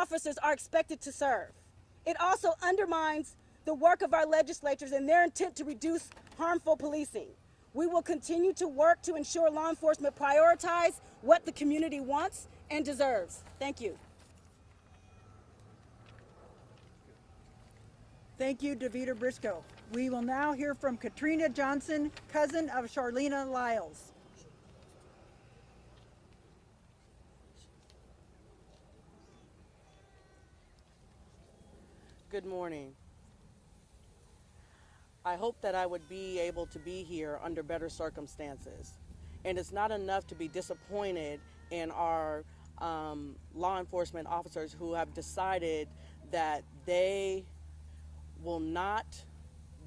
officers are expected to serve. It also undermines the work of our legislators and their intent to reduce harmful policing. We will continue to work to ensure law enforcement prioritize what the community wants and deserves. Thank you. Thank you, Davida Briscoe. We will now hear from Katrina Johnson, cousin of Charlena Lyles. Good morning. I hope that I would be able to be here under better circumstances. And it's not enough to be disappointed in our law enforcement officers who have decided that they will not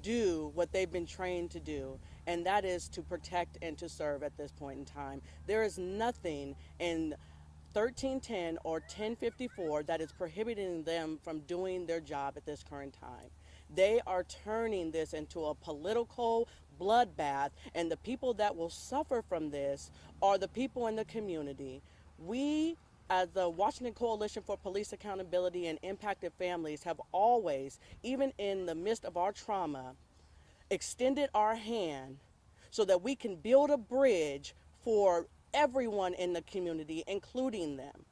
do what they've been trained to do, and that is to protect and to serve at this point in time. There is nothing in 1310 or 1054 that is prohibiting them from doing their job at this current time. They are turning this into a political bloodbath, and the people that will suffer from this are the people in the community. We, as the Washington Coalition for Police Accountability and Impacted Families, have always, even in the midst of our trauma, extended our hand so that we can build a bridge for everyone in the community, including them.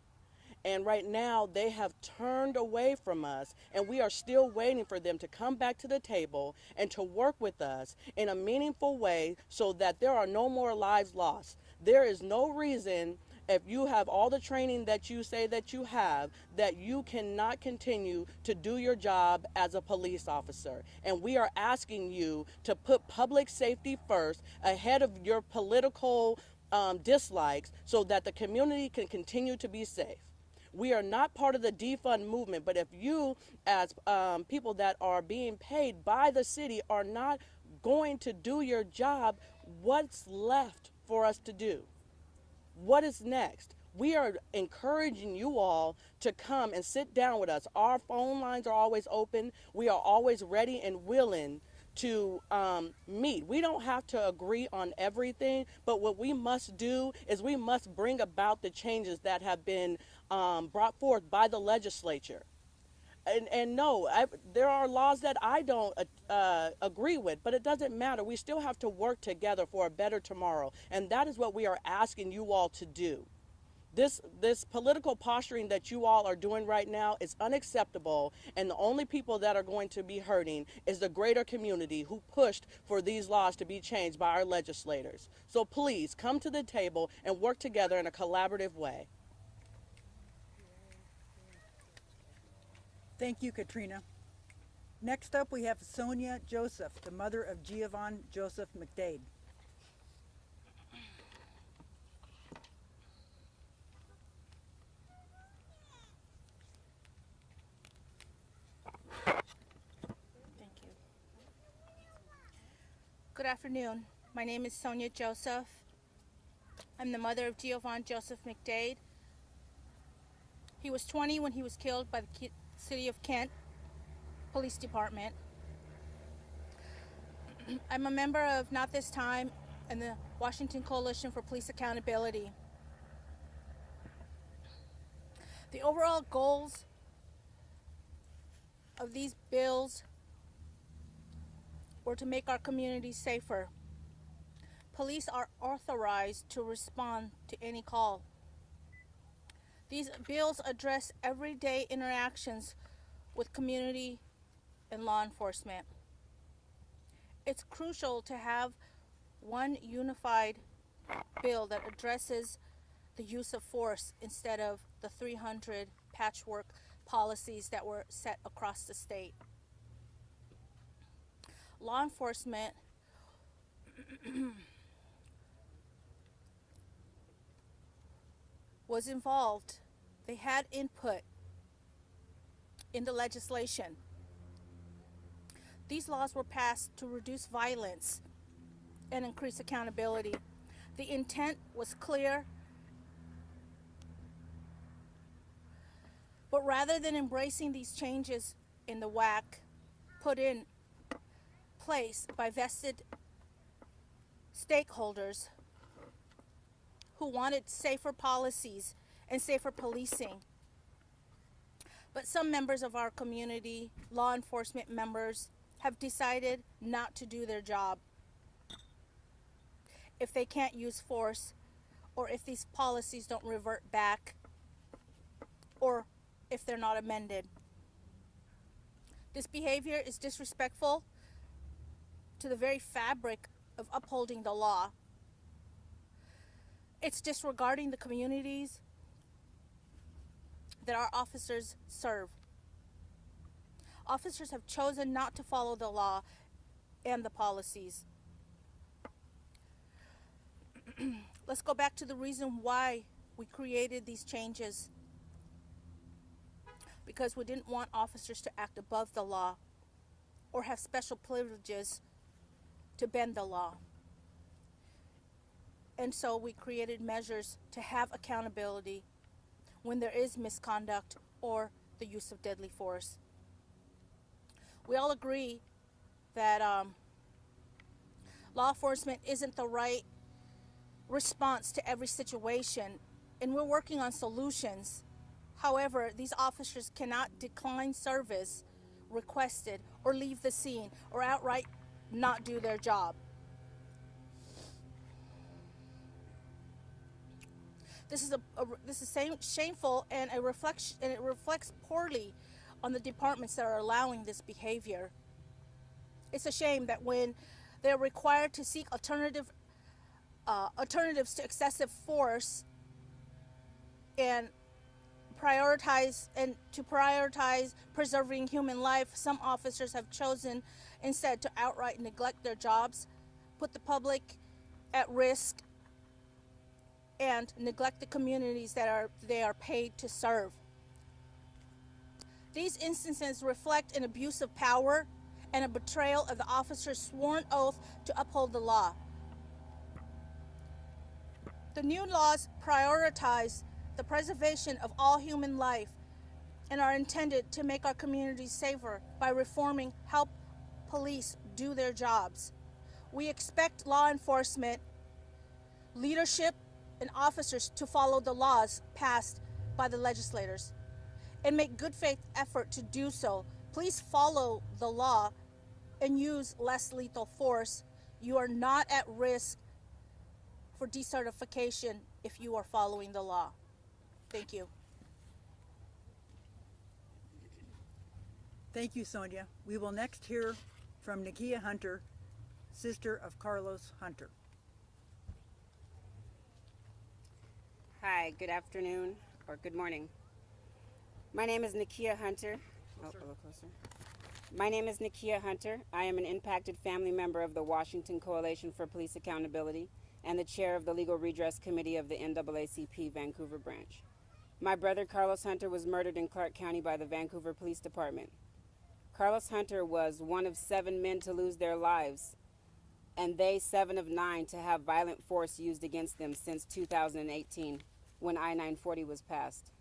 And right now, they have turned away from us, and we are still waiting for them to come back to the table and to work with us in a meaningful way so that there are no more lives lost. There is no reason, if you have all the training that you say that you have, that you cannot continue to do your job as a police officer. And we are asking you to put public safety first ahead of your political dislikes so that the community can continue to be safe. We are not part of the defund movement, but if you, as people that are being paid by the city, are not going to do your job, what's left for us to do? What is next? We are encouraging you all to come and sit down with us. Our phone lines are always open. We are always ready and willing to meet. We don't have to agree on everything, but what we must do is we must bring about the changes that have been brought forth by the legislature. And no, there are laws that I don't agree with, but it doesn't matter. We still have to work together for a better tomorrow, and that is what we are asking you all to do. This political posturing that you all are doing right now is unacceptable, and the only people that are going to be hurting is the greater community who pushed for these laws to be changed by our legislators. So please come to the table and work together in a collaborative way. Thank you, Katrina. Next up, we have Sonja Joseph, the mother of Giovanni Joseph McDade. Thank you. Good afternoon. My name is Sonja Joseph. I'm the mother of Giovanni Joseph McDade. He was 20 when he was killed by the City of Kent Police Department. I'm a member of Not This Time and the Washington Coalition for Police Accountability. The overall goals of these bills were to make our communities safer. Police are authorized to respond to any call. These bills address everyday interactions with community and law enforcement. It's crucial to have one unified bill that addresses the use of force instead of the 300 patchwork policies that were set across the state. Law enforcement was involved. They had input in the legislation. These laws were passed to reduce violence and increase accountability. The intent was clear, but rather than embracing these changes in the WAC put in place by vested stakeholders who wanted safer policies and safer policing, But some members of our community, law enforcement members, have decided not to do their job if they can't use force, or if these policies don't revert back, or if they're not amended. This behavior is disrespectful to the very fabric of upholding the law. It's disregarding the communities that our officers serve. Officers have chosen not to follow the law and the policies. Let's go back to the reason why we created these changes. Because we didn't want officers to act above the law or have special privileges to bend the law. And so we created measures to have accountability when there is misconduct or the use of deadly force. We all agree that law enforcement isn't the right response to every situation, and we're working on solutions. However, these officers cannot decline service requested or leave the scene or outright not do their job. This is shameful, and it reflects poorly on the departments that are allowing this behavior. It's a shame that when they're required to seek alternatives to excessive force and prioritize preserving human life, some officers have chosen instead to outright neglect their jobs, put the public at risk, and neglect the communities that they are paid to serve. These instances reflect an abuse of power and a betrayal of the officer's sworn oath to uphold the law. The new laws prioritize the preservation of all human life and are intended to make our communities safer by reforming how police do their jobs. We expect law enforcement, leadership, and officers to follow the laws passed by the legislators and make good faith effort to do so. Please follow the law and use less lethal force. You are not at risk for decertification if you are following the law. Thank you. Thank you, Sonja. We will next hear from Nakia Hunter, sister of Carlos Hunter. Hi, good afternoon or good morning. My name is Nakia Hunter. A little closer. My name is Nakia Hunter. I am an impacted family member of the Washington Coalition for Police Accountability and the chair of the Legal Redress Committee of the NAACP Vancouver branch. My brother Carlos Hunter was murdered in Clark County by the Vancouver Police Department. Carlos Hunter was one of 7 men to lose their lives, and they 7 of 9 to have violent force used against them since 2018, when I-940 was passed.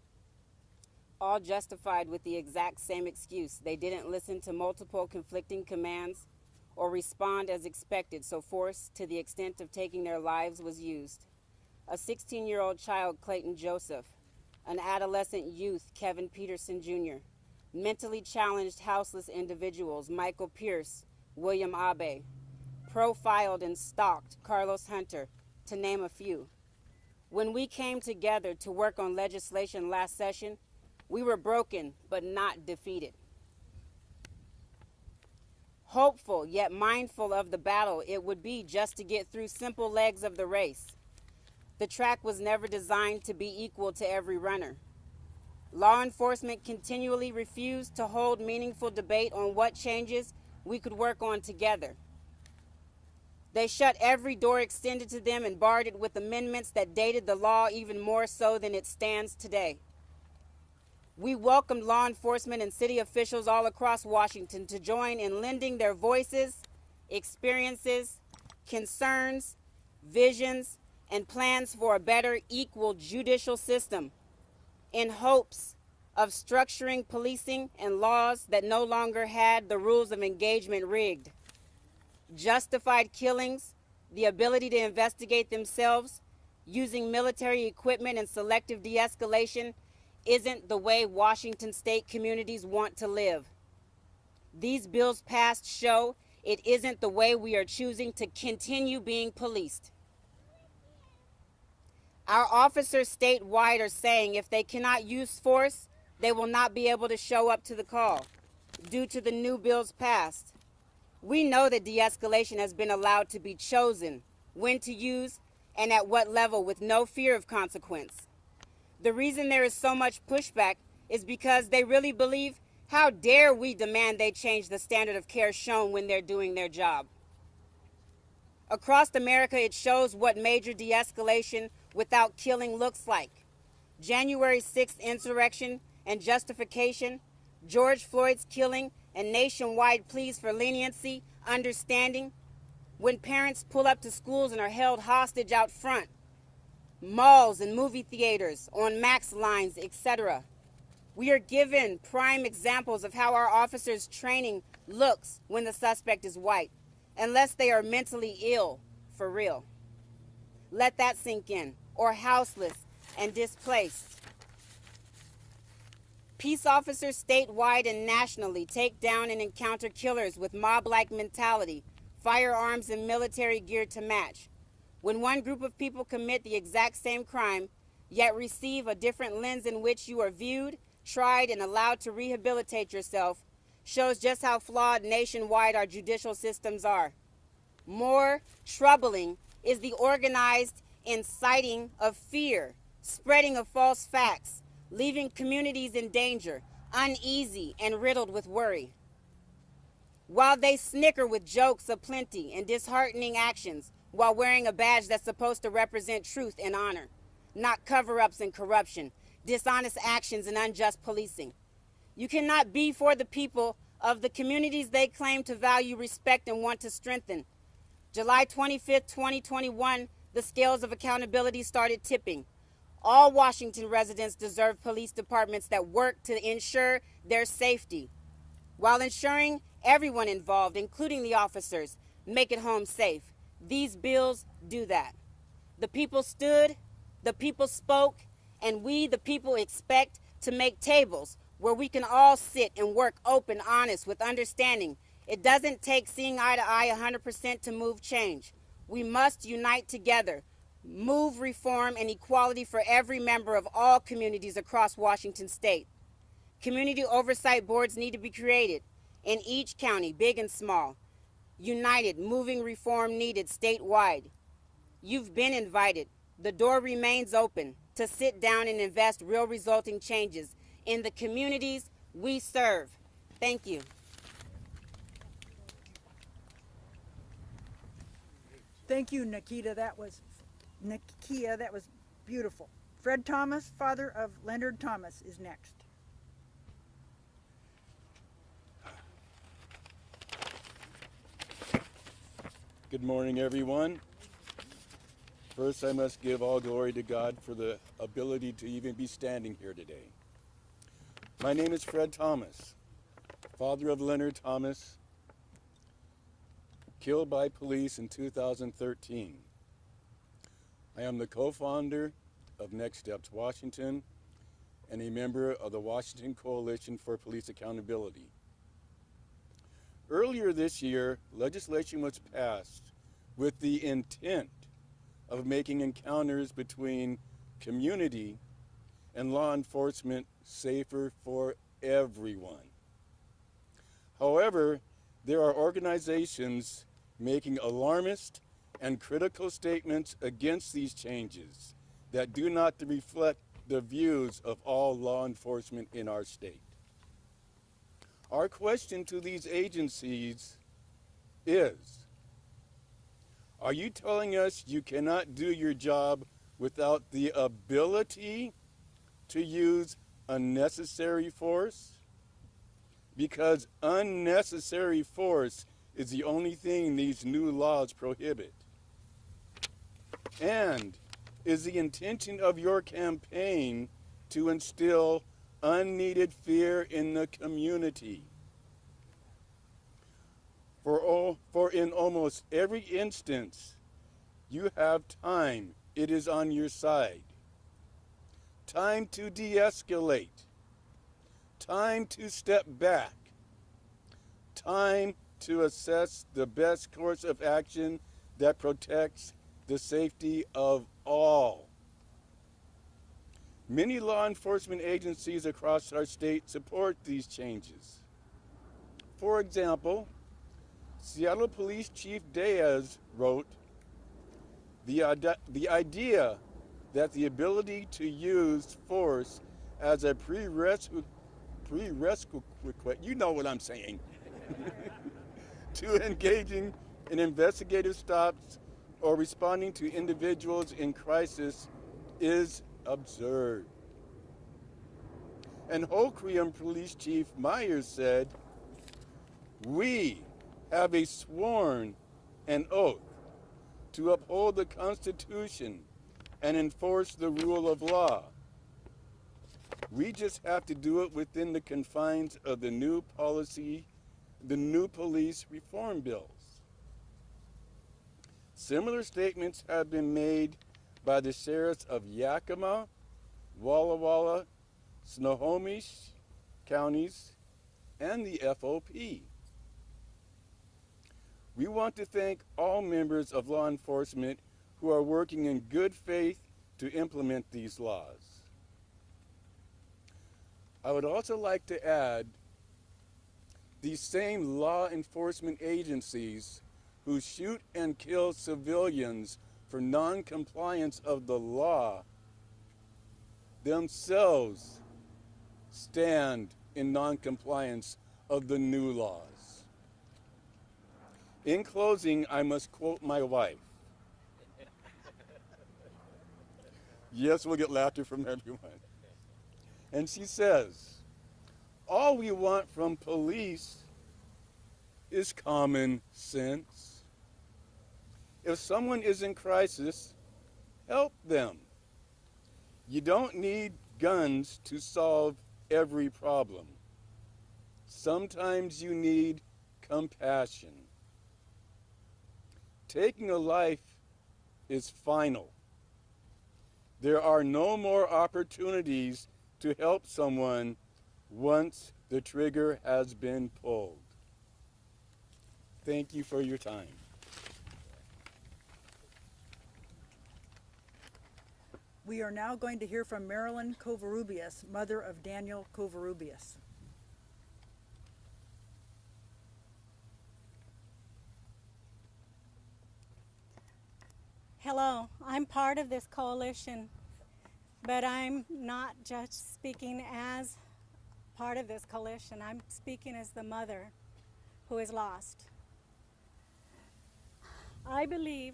All justified with the exact same excuse. They didn't listen to multiple conflicting commands or respond as expected, so force to the extent of taking their lives was used. A 16-year-old child, Clayton Joseph, an adolescent youth, Kevin Peterson Jr., mentally challenged houseless individuals, Michael Pierce, William Abe, profiled and stalked Carlos Hunter, to name a few. When we came together to work on legislation last session, we were broken but not defeated. Hopeful yet mindful of the battle it would be just to get through simple legs of the race. The track was never designed to be equal to every runner. Law enforcement continually refused to hold meaningful debate on what changes we could work on together. They shut every door extended to them and barred it with amendments that dated the law even more so than it stands today. We welcomed law enforcement and city officials all across Washington to join in lending their voices, experiences, concerns, visions, and plans for a better, equal judicial system in hopes of structuring policing and laws that no longer had the rules of engagement rigged. Justified killings, the ability to investigate themselves, using military equipment and selective de-escalation isn't the way Washington state communities want to live. These bills passed show it isn't the way we are choosing to continue being policed. Our officers statewide are saying if they cannot use force, they will not be able to show up to the call due to the new bills passed. We know that de-escalation has been allowed to be chosen, when to use, and at what level with no fear of consequence. The reason there is so much pushback is because they really believe, how dare we demand they change the standard of care shown when they're doing their job. Across America, it shows what major de-escalation without killing looks like. January 6th insurrection and justification, George Floyd's killing, and nationwide pleas for leniency, understanding, when parents pull up to schools and are held hostage out front, malls and movie theaters, on max lines, etc. We are given prime examples of how our officers' training looks when the suspect is white, unless they are mentally ill, for real. Let that sink in, or houseless and displaced. Peace officers statewide and nationally take down and encounter killers with mob-like mentality, firearms and military gear to match. When one group of people commit the exact same crime, yet receive a different lens in which you are viewed, tried, and allowed to rehabilitate yourself, shows just how flawed nationwide our judicial systems are. More troubling is the organized inciting of fear, spreading of false facts, leaving communities in danger, uneasy, and riddled with worry. While they snicker with jokes aplenty and disheartening actions while wearing a badge that's supposed to represent truth and honor, not cover-ups and corruption, dishonest actions and unjust policing. You cannot be for the people of the communities they claim to value, respect, and want to strengthen. July 25th, 2021, the scales of accountability started tipping. All Washington residents deserve police departments that work to ensure their safety, while ensuring everyone involved, including the officers, make it home safe. These bills do that. The people stood, the people spoke, and we, the people, expect to make tables where we can all sit and work open, honest, with understanding. It doesn't take seeing eye to eye 100% to move change. We must unite together, move reform and equality for every member of all communities across Washington state. Community oversight boards need to be created in each county, big and small. United, moving reform needed statewide. You've been invited. The door remains open to sit down and invest real resulting changes in the communities we serve. Thank you. Thank you, Nakia. That was beautiful. Fred Thomas, father of Leonard Thomas, is next. Good morning, everyone. First, I must give all glory to God for the ability to even be standing here today. My name is Fred Thomas, father of Leonard Thomas, killed by police in 2013. I am the co-founder of Next Steps Washington and a member of the Washington Coalition for Police Accountability. Earlier this year, legislation was passed with the intent of making encounters between community and law enforcement safer for everyone. However, there are organizations making alarmist and critical statements against these changes that do not reflect the views of all law enforcement in our state. Our question to these agencies is, are you telling us you cannot do your job without the ability to use unnecessary force? Because unnecessary force is the only thing these new laws prohibit. And is the intention of your campaign to instill unneeded fear in the community? For in almost every instance, you have time. It is on your side time to de-escalate, time to step back, time to assess the best course of action that protects the safety of all. Many law enforcement agencies across our state support these changes. For example, Seattle Police Chief Diaz wrote, the idea that the ability to use force as a prerequisite, you know what I'm saying, to engaging in investigative stops or responding to individuals in crisis is absurd. And Hoquiam Police Chief Myers said, we have a sworn an oath to uphold the Constitution and enforce the rule of law. We just have to do it within the confines of the new policy, the new police reform bills. Similar statements have been made by the sheriffs of Yakima, Walla Walla, Snohomish counties, and the FOP. We want to thank all members of law enforcement who are working in good faith to implement these laws. I would also like to add, these same law enforcement agencies who shoot and kill civilians for non-compliance of the law themselves stand in non-compliance of the new laws. In closing, I must quote my wife. Yes, we'll get laughter from everyone. And she says, all we want from police is common sense. If someone is in crisis, help them. You don't need guns to solve every problem. Sometimes you need compassion. Taking a life is final. There are no more opportunities to help someone once the trigger has been pulled. Thank you for your time. We are now going to hear from Marilyn Covarrubias, mother of Daniel Covarrubias. Hello, I'm part of this coalition, but I'm not just speaking as part of this coalition. I'm speaking as the mother who is lost. I believe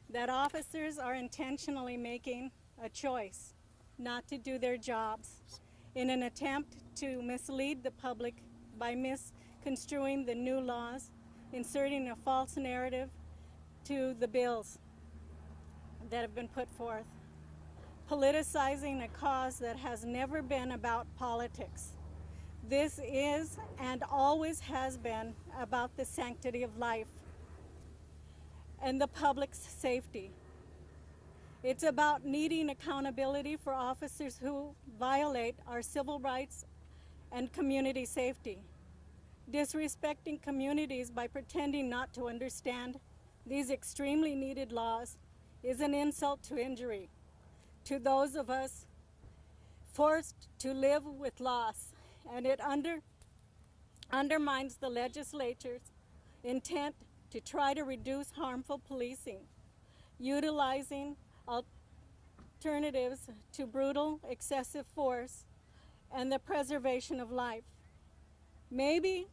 that officers are intentionally making a choice not to do their jobs in an attempt to mislead the public by misconstruing the new laws, inserting a false narrative to the bills that have been put forth, politicizing a cause that has never been about politics. This is and always has been about the sanctity of life and the public's safety. It's about needing accountability for officers who violate our civil rights and community safety. Disrespecting communities by pretending not to understand these extremely needed laws is an insult to injury to those of us forced to live with loss, and it undermines the legislature's intent to try to reduce harmful policing, utilizing alternatives to brutal, excessive force and the preservation of life. Maybe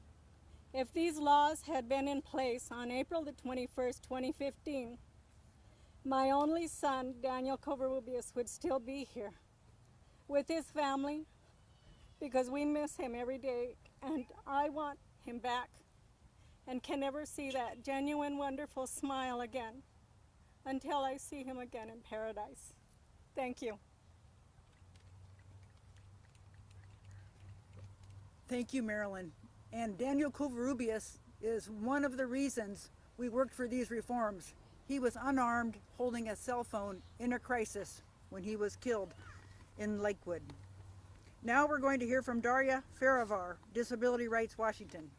if these laws had been in place on April the 21st, 2015, my only son, Daniel Covarrubias, would still be here with his family because we miss him every day, and I want him back and can never see that genuine, wonderful smile again until I see him again in paradise. Thank you. Thank you, Marilyn. And Daniel Covarrubias is one of the reasons we worked for these reforms. He was unarmed, holding a cell phone in a crisis when he was killed. in Lakewood. Now we're going to hear from Daria Faravar, Disability Rights Washington.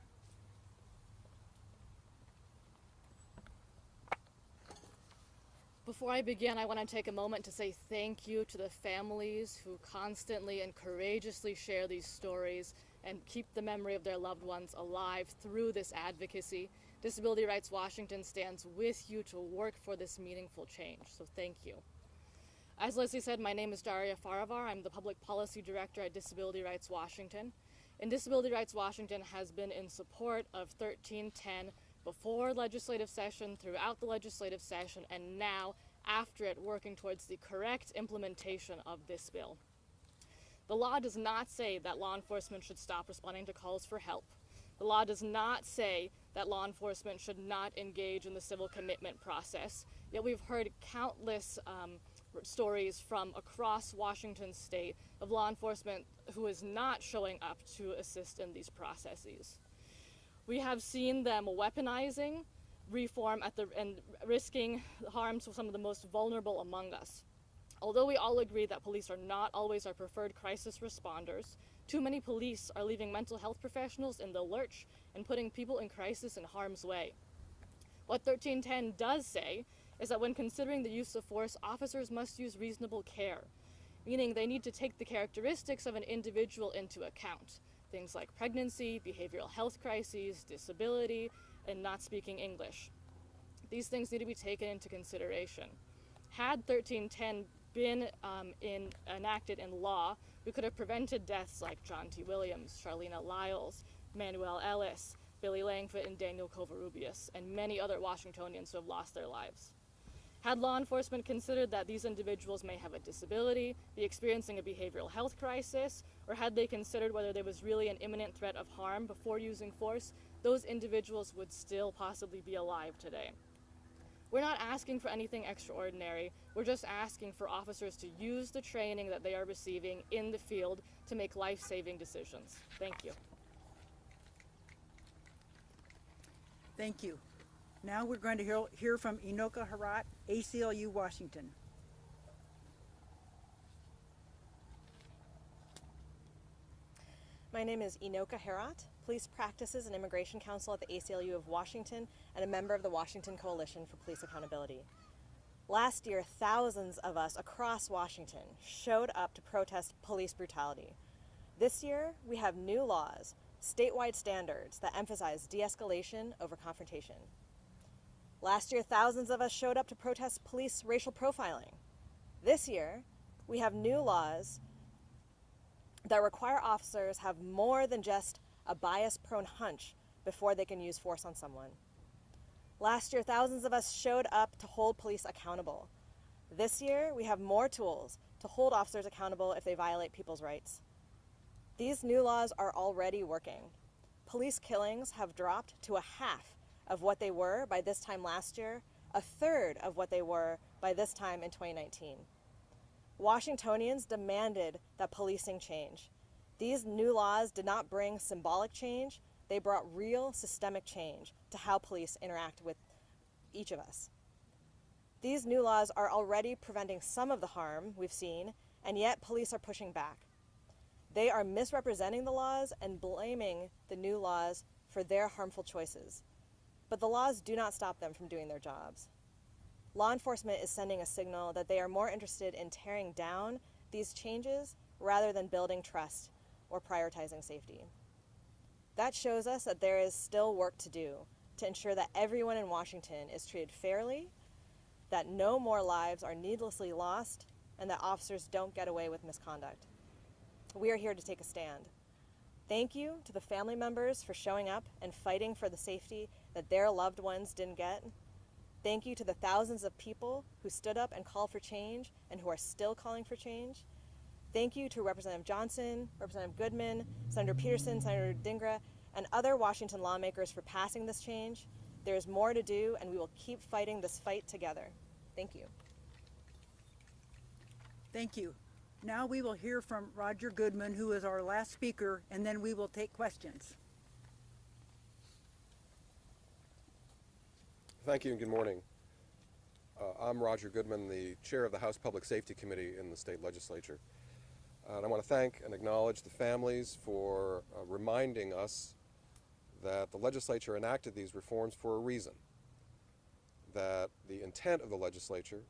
Before I begin, I want to take a moment to say thank you to the families who constantly and courageously share these stories and keep the memory of their loved ones alive through this advocacy. Disability Rights Washington stands with you to work for this meaningful change, so thank you. As Leslie said, my name is Daria Faravar. I'm the Public Policy Director at Disability Rights Washington. And Disability Rights Washington has been in support of 1310 before legislative session, throughout the legislative session, and now after it, working towards the correct implementation of this bill. The law does not say that law enforcement should stop responding to calls for help. The law does not say that law enforcement should not engage in the civil commitment process. Yet we've heard countless stories from across Washington state of law enforcement who is not showing up to assist in these processes. We have seen them weaponizing reform and risking harm to some of the most vulnerable among us. Although we all agree that police are not always our preferred crisis responders, too many police are leaving mental health professionals in the lurch and putting people in crisis in harm's way. What 1310 does say is that when considering the use of force, officers must use reasonable care, meaning they need to take the characteristics of an individual into account. Things like pregnancy, behavioral health crises, disability, and not speaking English. These things need to be taken into consideration. Had 1310 been enacted in law, we could have prevented deaths like John T. Williams, Charlena Lyles, Manuel Ellis, Billy Langford, and Daniel Covarrubias, and many other Washingtonians who have lost their lives. Had law enforcement considered that these individuals may have a disability, be experiencing a behavioral health crisis, or had they considered whether there was really an imminent threat of harm before using force, those individuals would still possibly be alive today. We're not asking for anything extraordinary. We're just asking for officers to use the training that they are receiving in the field to make life-saving decisions. Thank you. Thank you. Now we're going to hear from Inoka Herat, ACLU, Washington. My name is Inoka Herat, Police Practices and Immigration Counsel at the ACLU of Washington and a member of the Washington Coalition for Police Accountability. Last year, thousands of us across Washington showed up to protest police brutality. This year, we have new laws, statewide standards that emphasize de-escalation over confrontation. Last year, thousands of us showed up to protest police racial profiling. This year, we have new laws that require officers have more than just a bias-prone hunch before they can use force on someone. Last year, thousands of us showed up to hold police accountable. This year, we have more tools to hold officers accountable if they violate people's rights. These new laws are already working. Police killings have dropped to a half of what they were by this time last year, a third of what they were by this time in 2019. Washingtonians demanded that policing change. These new laws did not bring symbolic change, they brought real systemic change to how police interact with each of us. These new laws are already preventing some of the harm we've seen, and yet police are pushing back. They are misrepresenting the laws and blaming the new laws for their harmful choices. But the laws do not stop them from doing their jobs. Law enforcement is sending a signal that they are more interested in tearing down these changes rather than building trust or prioritizing safety. That shows us that there is still work to do to ensure that everyone in Washington is treated fairly, that no more lives are needlessly lost, and that officers don't get away with misconduct. We are here to take a stand. Thank you to the family members for showing up and fighting for the safety that their loved ones didn't get. Thank you to the thousands of people who stood up and called for change and who are still calling for change. Thank you to Representative Johnson, Representative Goodman, Senator Peterson, Senator Dingra, and other Washington lawmakers for passing this change. There is more to do, and we will keep fighting this fight together. Thank you. Thank you. Now we will hear from Roger Goodman, who is our last speaker, and then we will take questions. Thank you and good morning. I'm Roger Goodman, the chair of the House Public Safety Committee in the state legislature. And I want to thank and acknowledge the families for reminding us that the legislature enacted these reforms for a reason, that the intent of the legislature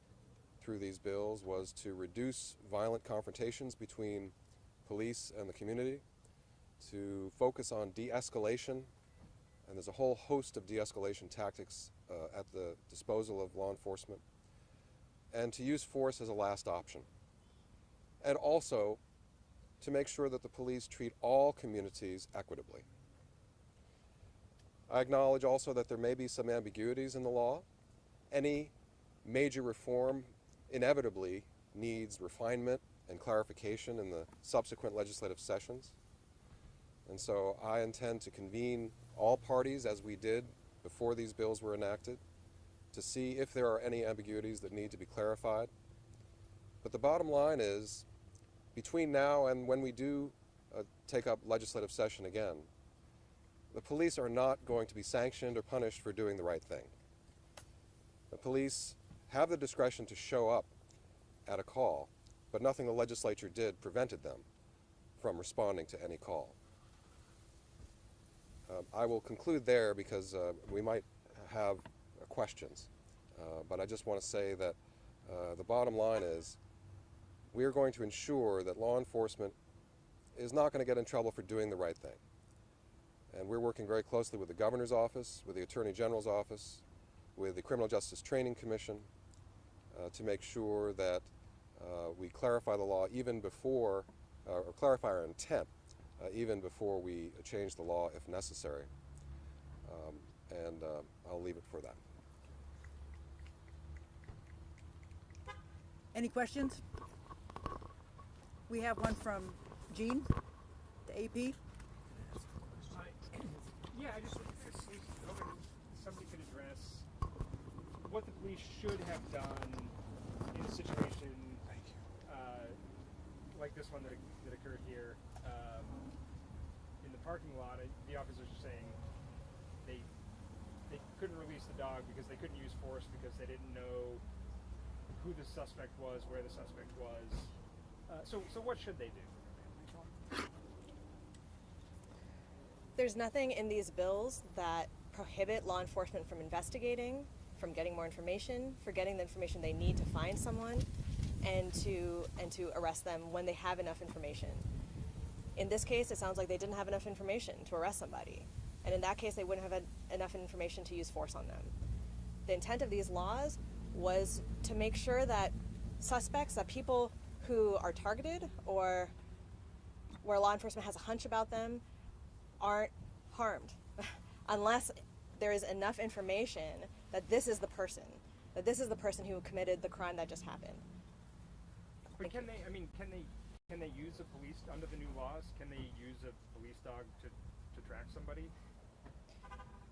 through these bills was to reduce violent confrontations between police and the community, to focus on de-escalation, and there's a whole host of de-escalation tactics at the disposal of law enforcement, and to use force as a last option, and also to make sure that the police treat all communities equitably. I acknowledge also that there may be some ambiguities in the law. Any major reform inevitably needs refinement and clarification in the subsequent legislative sessions. And so I intend to convene all parties, as we did before these bills were enacted, to see if there are any ambiguities that need to be clarified. But the bottom line is, between now and when we do take up legislative session again, the police are not going to be sanctioned or punished for doing the right thing. The police have the discretion to show up at a call, but nothing the legislature did prevented them from responding to any call. I will conclude there because we might have questions, but I just want to say that the bottom line is we are going to ensure that law enforcement is not going to get in trouble for doing the right thing. And we're working very closely with the Governor's office, with the Attorney General's office, with the Criminal Justice Training Commission to make sure that we clarify the law even before, or clarify our intent even before we change the law if necessary. And I'll leave it for that. Any questions? We have one from Gene, the AP. Yeah, I just was hoping somebody could address what the police should have done in a situation like this one that occurred here in the parking lot. The officers are saying they couldn't release the dog because they couldn't use force because they didn't know who the suspect was, where the suspect was. So what should they do? There's nothing in these bills that prohibit law enforcement from investigating, from getting more information, for getting the information they need to find someone, and to arrest them when they have enough information. In this case, it sounds like they didn't have enough information to arrest somebody. And in that case, they wouldn't have had enough information to use force on them. The intent of these laws was to make sure that suspects, that people who are targeted or where law enforcement has a hunch about them, aren't harmed unless there is enough information that this is the person who committed the crime that just happened. But can they use a police, under the new laws, can they use a police dog to track somebody?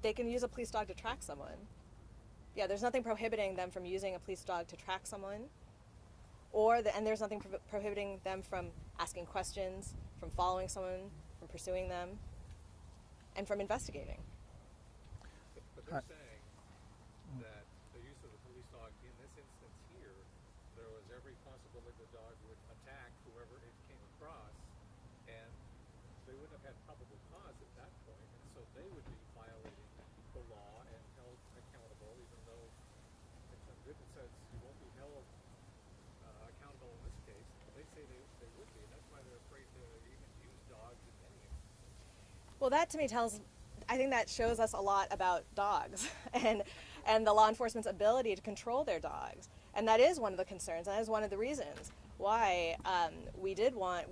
They can use a police dog to track someone. Yeah, there's nothing prohibiting them from using a police dog to track someone, and there's nothing prohibiting them from asking questions, from following someone, from pursuing them, and from investigating. But they're saying that the use of the police dog in this instance here, there was every possibility the dog would attack whoever it came across, and they wouldn't have had probable cause at that point, and so they would be violating the law and held accountable, even though Goodman says you won't be held accountable in this case. They say they would be, and that's why they're afraid to even use dogs in any instance. Well, that to me I think that shows us a lot about dogs and the law enforcement's ability to control their dogs. And that is one of the concerns, and that is one of the reasons why we did want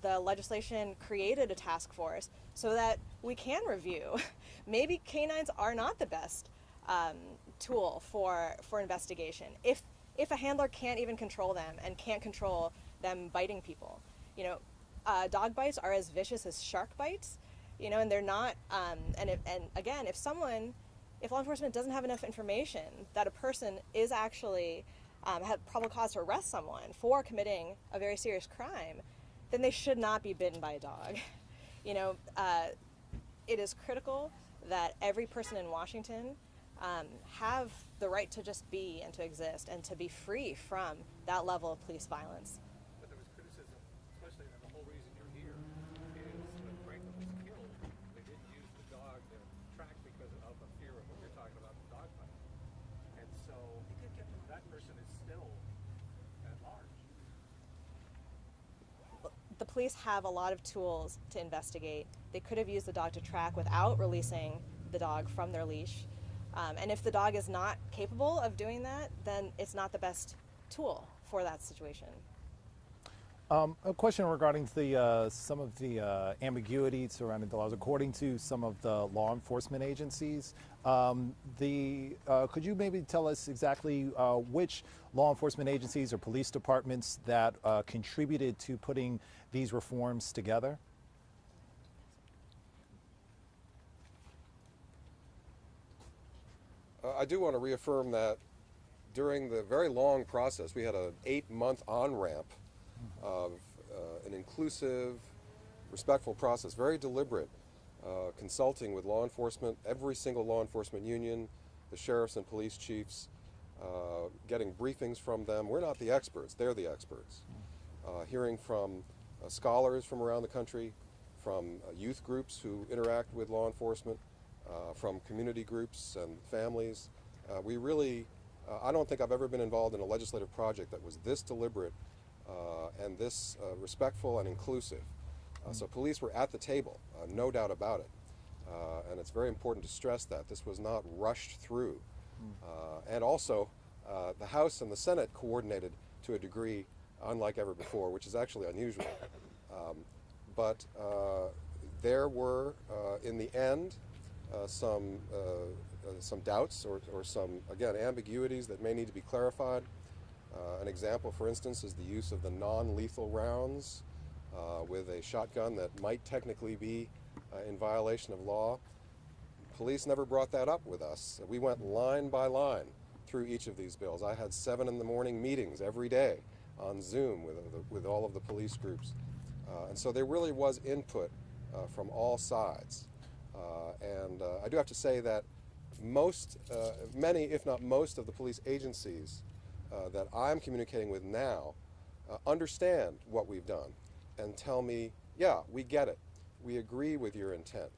the legislation created a task force so that we can review. Maybe canines are not the best tool for investigation. If a handler can't even control them and can't control them biting people, dog bites are as vicious as shark bites. And they're not, and again, if law enforcement doesn't have enough information that a person is actually, had probable cause to arrest someone for committing a very serious crime, then they should not be bitten by a dog. It is critical that every person in Washington have the right to just be and to exist and to be free from that level of police violence. But there was criticism, especially in still at large? The police have a lot of tools to investigate. They could have used the dog to track without releasing the dog from their leash. And if the dog is not capable of doing that, then it's not the best tool for that situation. A question regarding some of the ambiguity surrounding the laws. According to some of the law enforcement agencies, could you maybe tell us exactly which law enforcement agencies or police departments that contributed to putting these reforms together? I do want to reaffirm that during the very long process, we had an 8-month on-ramp of an inclusive, respectful process, very deliberate, consulting with law enforcement, every single law enforcement union, the sheriffs and police chiefs, getting briefings from them. We're not the experts, they're the experts. Hearing from scholars from around the country, from youth groups who interact with law enforcement, from community groups and families. We really, I don't think I've ever been involved in a legislative project that was this deliberate and this respectful and inclusive. So police were at the table, no doubt about it. And it's very important to stress that this was not rushed through. And also, the House and the Senate coordinated to a degree unlike ever before, which is actually unusual. But there were, in the end, some doubts or some, again, ambiguities that may need to be clarified. An example, for instance, is the use of the non-lethal rounds with a shotgun that might technically be in violation of law. Police never brought that up with us. We went line by line through each of these bills. I had 7 in the morning meetings every day on Zoom with all of the police groups. And so there really was input from all sides. And I do have to say that many, if not most, of the police agencies that I'm communicating with now understand what we've done and tell me, yeah, we get it. We agree with your intent.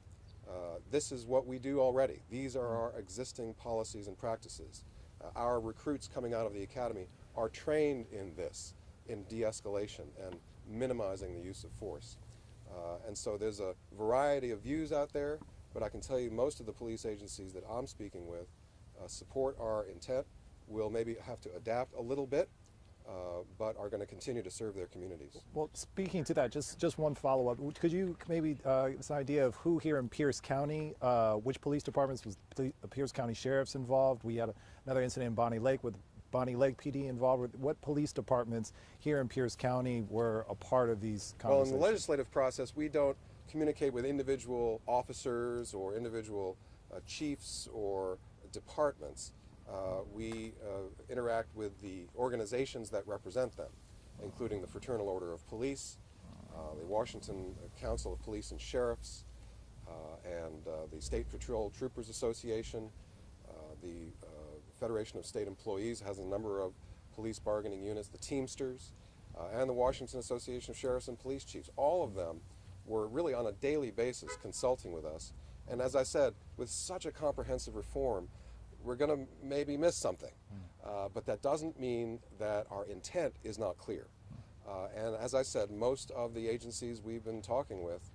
This is what we do already. These are our existing policies and practices. Our recruits coming out of the academy are trained in this, in de-escalation and minimizing the use of force. And so there's a variety of views out there, but I can tell you most of the police agencies that I'm speaking with support our intent, will maybe have to adapt a little bit, but are going to continue to serve their communities. Well, speaking to that, just one follow-up. Could you maybe give us an idea of who here in Pierce County, which police departments was the Pierce County Sheriff's involved? We had another incident in Bonnie Lake with Bonnie Lake PD involved. What police departments here in Pierce County were a part of these conversations? Well, in the legislative process, we don't communicate with individual officers or individual chiefs or departments. We interact with the organizations that represent them, including the Fraternal Order of Police, the Washington Council of Police and Sheriffs, and the State Patrol Troopers Association. The Federation of State Employees has a number of police bargaining units, the Teamsters, and the Washington Association of Sheriffs and Police Chiefs. All of them were really on a daily basis consulting with us. And as I said, with such a comprehensive reform, we're going to maybe miss something. But that doesn't mean that our intent is not clear. And as I said, most of the agencies we've been talking with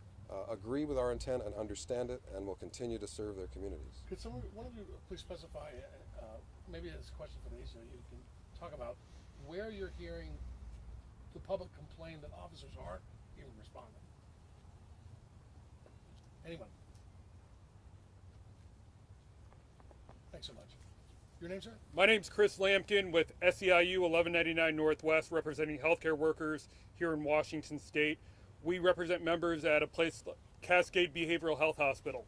agree with our intent and understand it and will continue to serve their communities. Could one of you please specify, maybe it's a question for the ACLU, you can talk about where you're hearing the public complain that officers aren't even responding? Anyone? Thanks so much. Your name, sir? My name's Chris Lamkin with SEIU 1199 Northwest, representing healthcare workers here in Washington State. We represent members at a place, Cascade Behavioral Health Hospital.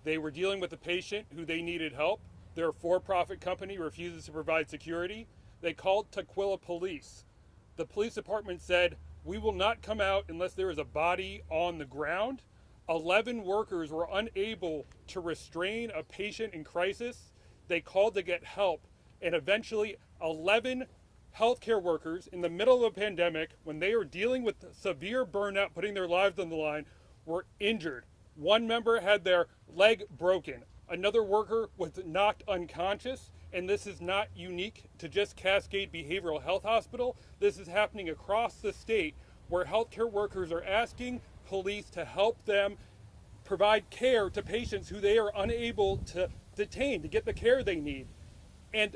They were dealing with a patient who they needed help. Their for-profit company refuses to provide security. They called Tukwila Police. The police department said, "We will not come out unless there is a body on the ground." 11 workers were unable to restrain a patient in crisis. They called to get help, and eventually 11 healthcare workers in the middle of a pandemic, when they were dealing with severe burnout, putting their lives on the line, were injured. One member had their leg broken. Another worker was knocked unconscious, And this is not unique to just Cascade Behavioral Health Hospital. This is happening across the state, where healthcare workers are asking police to help them provide care to patients who they are unable to detain to get the care they need. And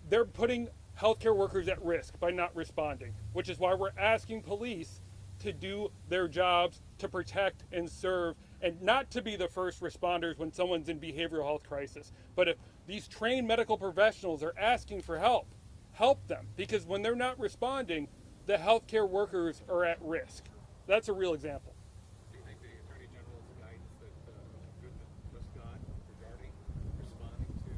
they're putting healthcare workers at risk by not responding, which is why we're asking police to do their jobs, to protect and serve, and not to be the first responders when someone's in behavioral health crisis. But if these trained medical professionals are asking for help, help them, because when they're not responding, the healthcare workers are at risk. That's a real example. Do you think the Attorney General's guidance that Goodman just got regarding responding to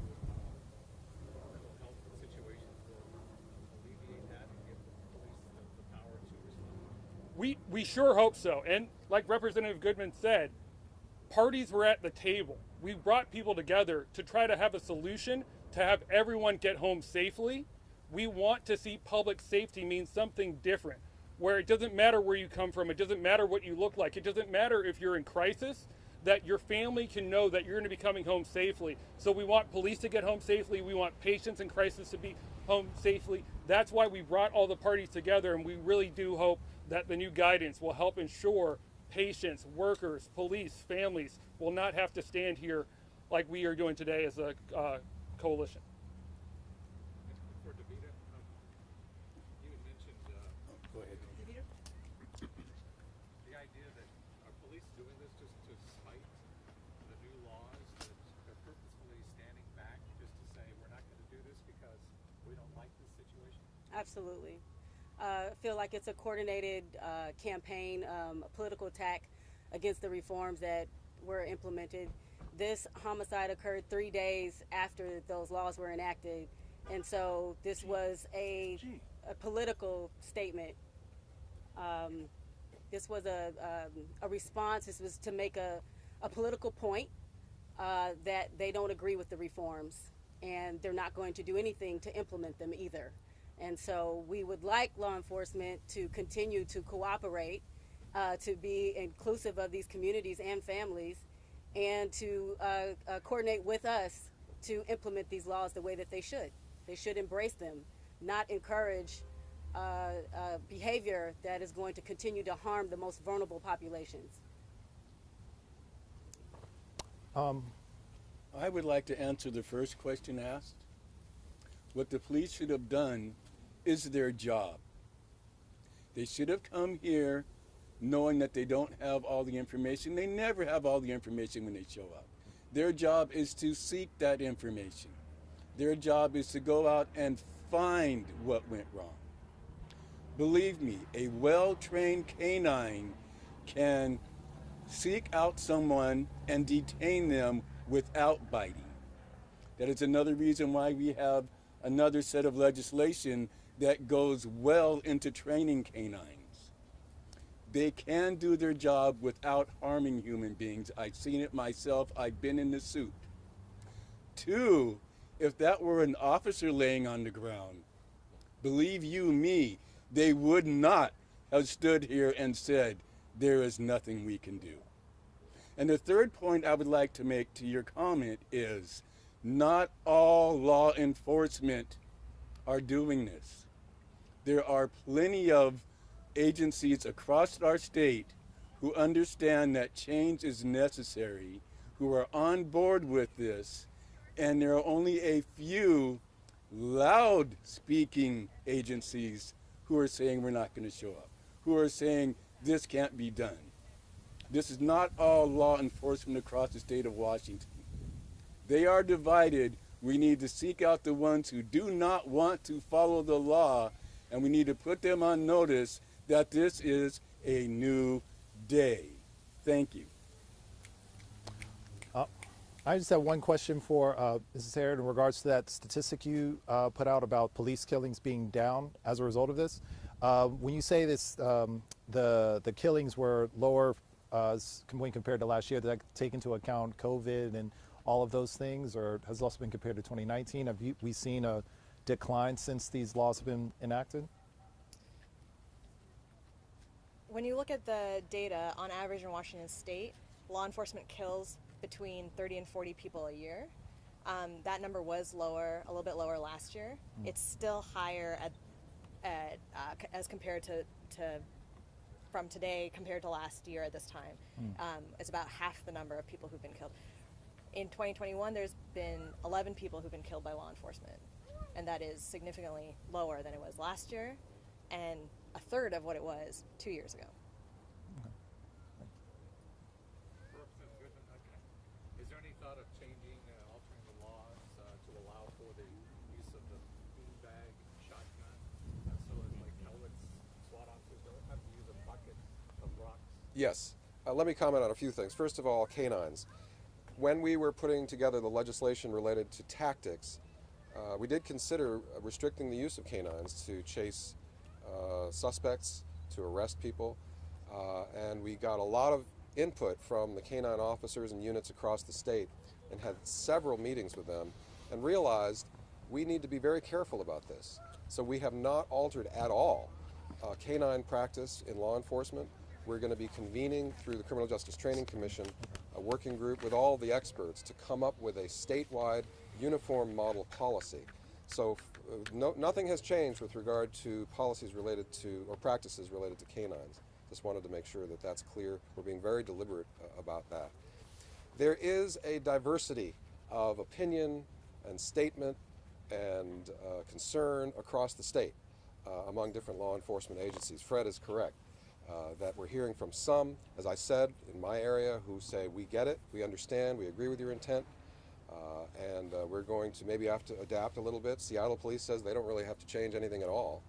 mental health situations will alleviate that and give the police the power to respond? We sure hope so. And like Representative Goodman said, parties were at the table. We brought people together to try to have a solution to have everyone get home safely. We want to see public safety mean something different, where it doesn't matter where you come from, it doesn't matter what you look like, it doesn't matter if you're in crisis, that your family can know that you're going to be coming home safely. So we want police to get home safely, we want patients in crisis to be home safely. That's why we brought all the parties together, and we really do hope that the new guidance will help ensure patients, workers, police, families will not have to stand here like we are doing today as a coalition. For Davida, you had mentioned Go ahead. the idea that are police doing this just to spite the new laws, that they're purposefully standing back just to say we're not going to do this because we don't like this situation? Absolutely. I feel like it's a coordinated campaign, a political attack against the reforms that were implemented. This homicide occurred 3 days after those laws were enacted, and so this was a political statement. This was a response. This was to make a political point that they don't agree with the reforms, and they're not going to do anything to implement them either. And so we would like law enforcement to continue to cooperate, to be inclusive of these communities and families, and to coordinate with us to implement these laws the way that they should. They should embrace them, not encourage behavior that is going to continue to harm the most vulnerable populations. I would like to answer the first question asked. What the police should have done is their job. They should have come here knowing that they don't have all the information. They never have all the information when they show up. Their job is to seek that information. Their job is to go out and find what went wrong. Believe me, a well-trained canine can seek out someone and detain them without biting. That is another reason why we have another set of legislation that goes well into training canines. They can do their job without harming human beings. I've seen it myself. I've been in the suit. 2, if that were an officer laying on the ground, believe you me, they would not have stood here and said, there is nothing we can do. And the third point I would like to make to your comment is, not all law enforcement are doing this. There are plenty of agencies across our state who understand that change is necessary, who are on board with this, and there are only a few loud speaking agencies who are saying we're not going to show up, who are saying this can't be done. This is not all law enforcement across the state of Washington. They are divided. We need to seek out the ones who do not want to follow the law, and we need to put them on notice that this is a new day. Thank you. I just have one question for Mrs. Herat in regards to that statistic you put out about police killings being down as a result of this. When you say this, the killings were lower when compared to last year, did that take into account COVID and all of those things, or has it also been compared to 2019? Have we seen a decline since these laws have been enacted? When you look at the data, on average in Washington state, law enforcement kills between 30 and 40 people a year. That number was lower, a little bit lower last year. It's still higher as compared to from today compared to last year at this time. It's about half the number of people who've been killed. In 2021, there's been 11 people who've been killed by law enforcement, and that is significantly lower than it was last year, and a third of what it was 2 years ago. Representative Goodman, is there any thought of changing, altering the laws to allow for the use of the beanbag shotgun, so that like helmets, SWAT officers don't have to use a bucket of rocks? Yes. Let me comment on a few things. First of all, canines. When we were putting together the legislation related to tactics, we did consider restricting the use of canines to chase suspects, to arrest people, and we got a lot of input from the canine officers and units across the state and had several meetings with them and realized we need to be very careful about this. So we have not altered at all canine practice in law enforcement. We're going to be convening through the Criminal Justice Training Commission a working group with all the experts to come up with a statewide uniform model policy. So nothing has changed with regard to policies related to, or practices related to canines. Just wanted to make sure that that's clear. We're being very deliberate about that. There is a diversity of opinion and statement and concern across the state among different law enforcement agencies. Fred is correct. That we're hearing from some, as I said, in my area, who say, we get it, we understand, we agree with your intent, and we're going to maybe have to adapt a little bit. Seattle Police says they don't really have to change anything at all.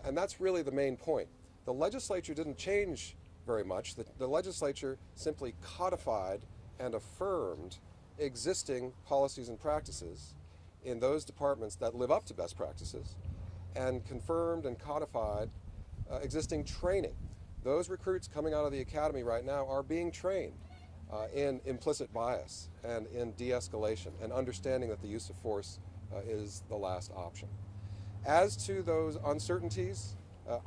And that's really the main point. The legislature didn't change very much. The legislature simply codified and affirmed existing policies and practices in those departments that live up to best practices, and confirmed and codified existing training. Those recruits coming out of the academy right now are being trained in implicit bias and in de-escalation and understanding that the use of force is the last option. As to those uncertainties,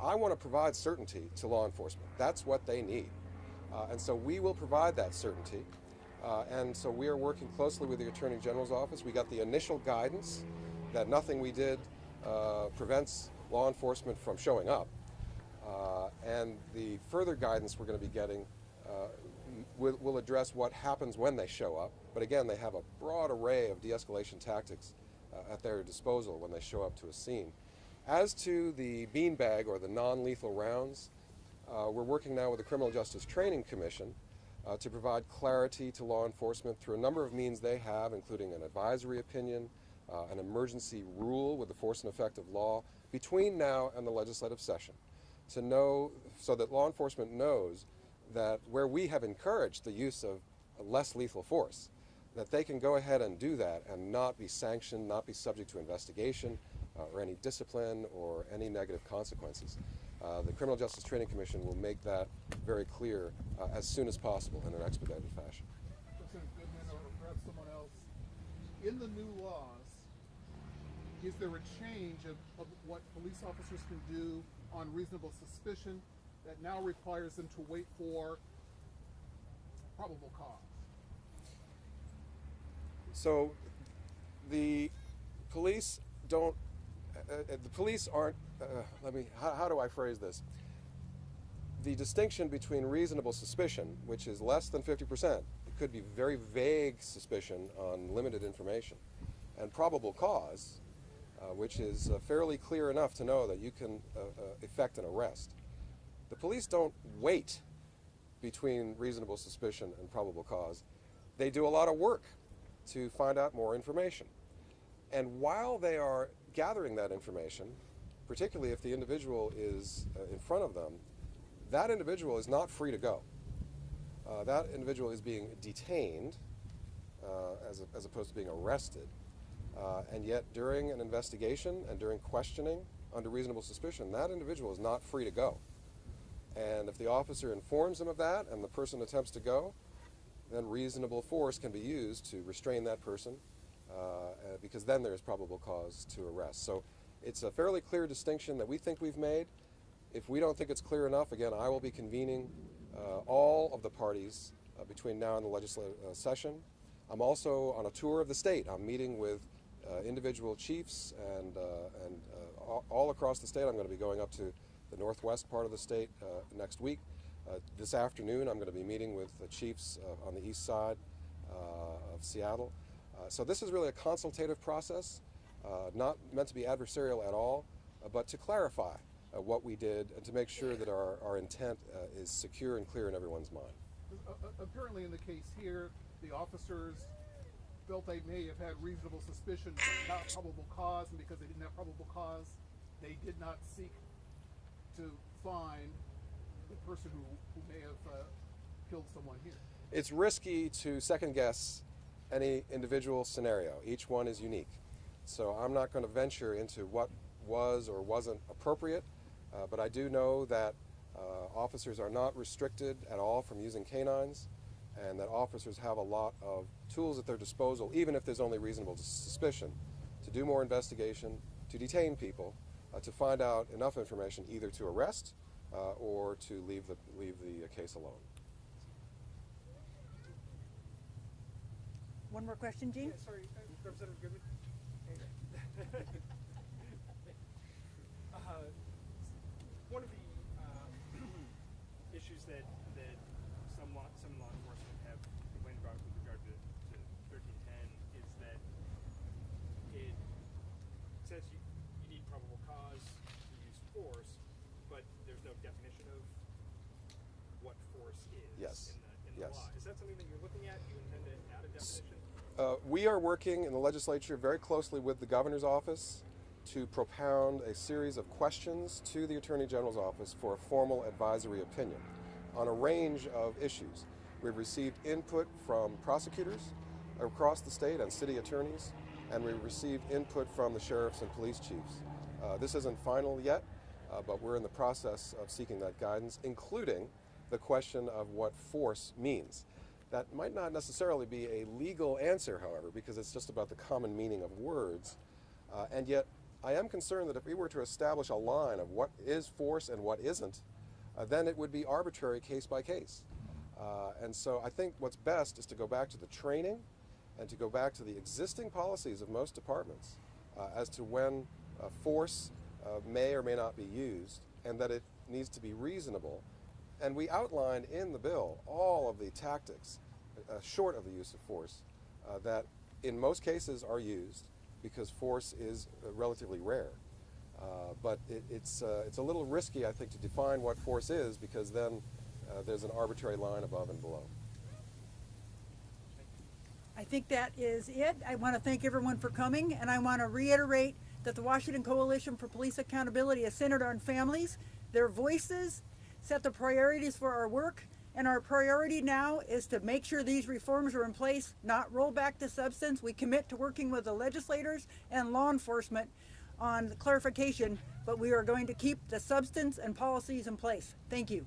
I want to provide certainty to law enforcement. That's what they need. And so we will provide that certainty. And so we are working closely with the Attorney General's office. We got the initial guidance that nothing we did prevents law enforcement from showing up. And the further guidance we're going to be getting will address what happens when they show up. But again, they have a broad array of de-escalation tactics at their disposal when they show up to a scene. As to the beanbag or the non-lethal rounds, we're working now with the Criminal Justice Training Commission to provide clarity to law enforcement through a number of means they have, including an advisory opinion, an emergency rule with the force and effect of law between now and the legislative session, to know, so that law enforcement knows that where we have encouraged the use of less lethal force, that they can go ahead and do that and not be sanctioned, not be subject to investigation or any discipline or any negative consequences. The Criminal Justice Training Commission will make that very clear as soon as possible in an expedited fashion. Representative Goodman or perhaps someone else, in the new laws, is there a change of what police officers can do on reasonable suspicion that now requires them to wait for probable cause? So the police don't, the police aren't, how do I phrase this? The distinction between reasonable suspicion, which is less than 50%, it could be very vague suspicion on limited information, and probable cause, which is fairly clear enough to know that you can effect an arrest. The police don't wait between reasonable suspicion and probable cause. They do a lot of work to find out more information. And while they are gathering that information, particularly if the individual is in front of them, that individual is not free to go. That individual is being detained as opposed to being arrested. And yet during an investigation and during questioning under reasonable suspicion, that individual is not free to go. And if the officer informs him of that and the person attempts to go, then reasonable force can be used to restrain that person because then there is probable cause to arrest. So it's a fairly clear distinction that we think we've made. If we don't think it's clear enough, again, I will be convening all of the parties between now and the legislative session I'm also on a tour of the state. I'm meeting with individual chiefs and all across the state. I'm going to be going up to the northwest part of the state next week. This afternoon, I'm going to be meeting with the chiefs on the east side of Seattle. So this is really a consultative process, not meant to be adversarial at all, but to clarify what we did and to make sure that our intent is secure and clear in everyone's mind. Apparently in the case here, the officers felt they may have had reasonable suspicion, but not probable cause, and because they didn't have probable cause, they did not seek to find the person who may have killed someone here. It's risky to second guess any individual scenario. Each one is unique. So I'm not going to venture into what was or wasn't appropriate, but I do know that officers are not restricted at all from using canines, and that officers have a lot of tools at their disposal, even if there's only reasonable suspicion, to do more investigation, to detain people, to find out enough information either to arrest or to leave the case alone. One more question, Gene? Yeah, sorry, Representative Goodman. One of the issues that some law enforcement have complained about with regard to 1310 is that it says you need probable cause to use force, but there's no definition of what force is Yes. in the law. Is that something that you're looking at? Do you intend to add a definition? We are working in the legislature very closely with the governor's office to propound a series of questions to the Attorney General's office for a formal advisory opinion on a range of issues. We've received input from prosecutors across the state and city attorneys, and we've received input from the sheriffs and police chiefs. This isn't final yet, but we're in the process of seeking that guidance, including the question of what force means. That might not necessarily be a legal answer, however, because it's just about the common meaning of words. And yet, I am concerned that if we were to establish a line of what is force and what isn't, then it would be arbitrary case by case. And so I think what's best is to go back to the training and to go back to the existing policies of most departments as to when force may or may not be used, and that it needs to be reasonable. And we outlined in the bill all of the tactics, short of the use of force, that in most cases are used because force is relatively rare. But it's a little risky, I think, to define what force is, because then there's an arbitrary line above and below. I think that is it. I want to thank everyone for coming, and I want to reiterate that the Washington Coalition for Police Accountability is centered on families. Their voices set the priorities for our work, and our priority now is to make sure these reforms are in place, not roll back the substance. We commit to working with the legislators and law enforcement on the clarification, but we are going to keep the substance and policies in place. Thank you.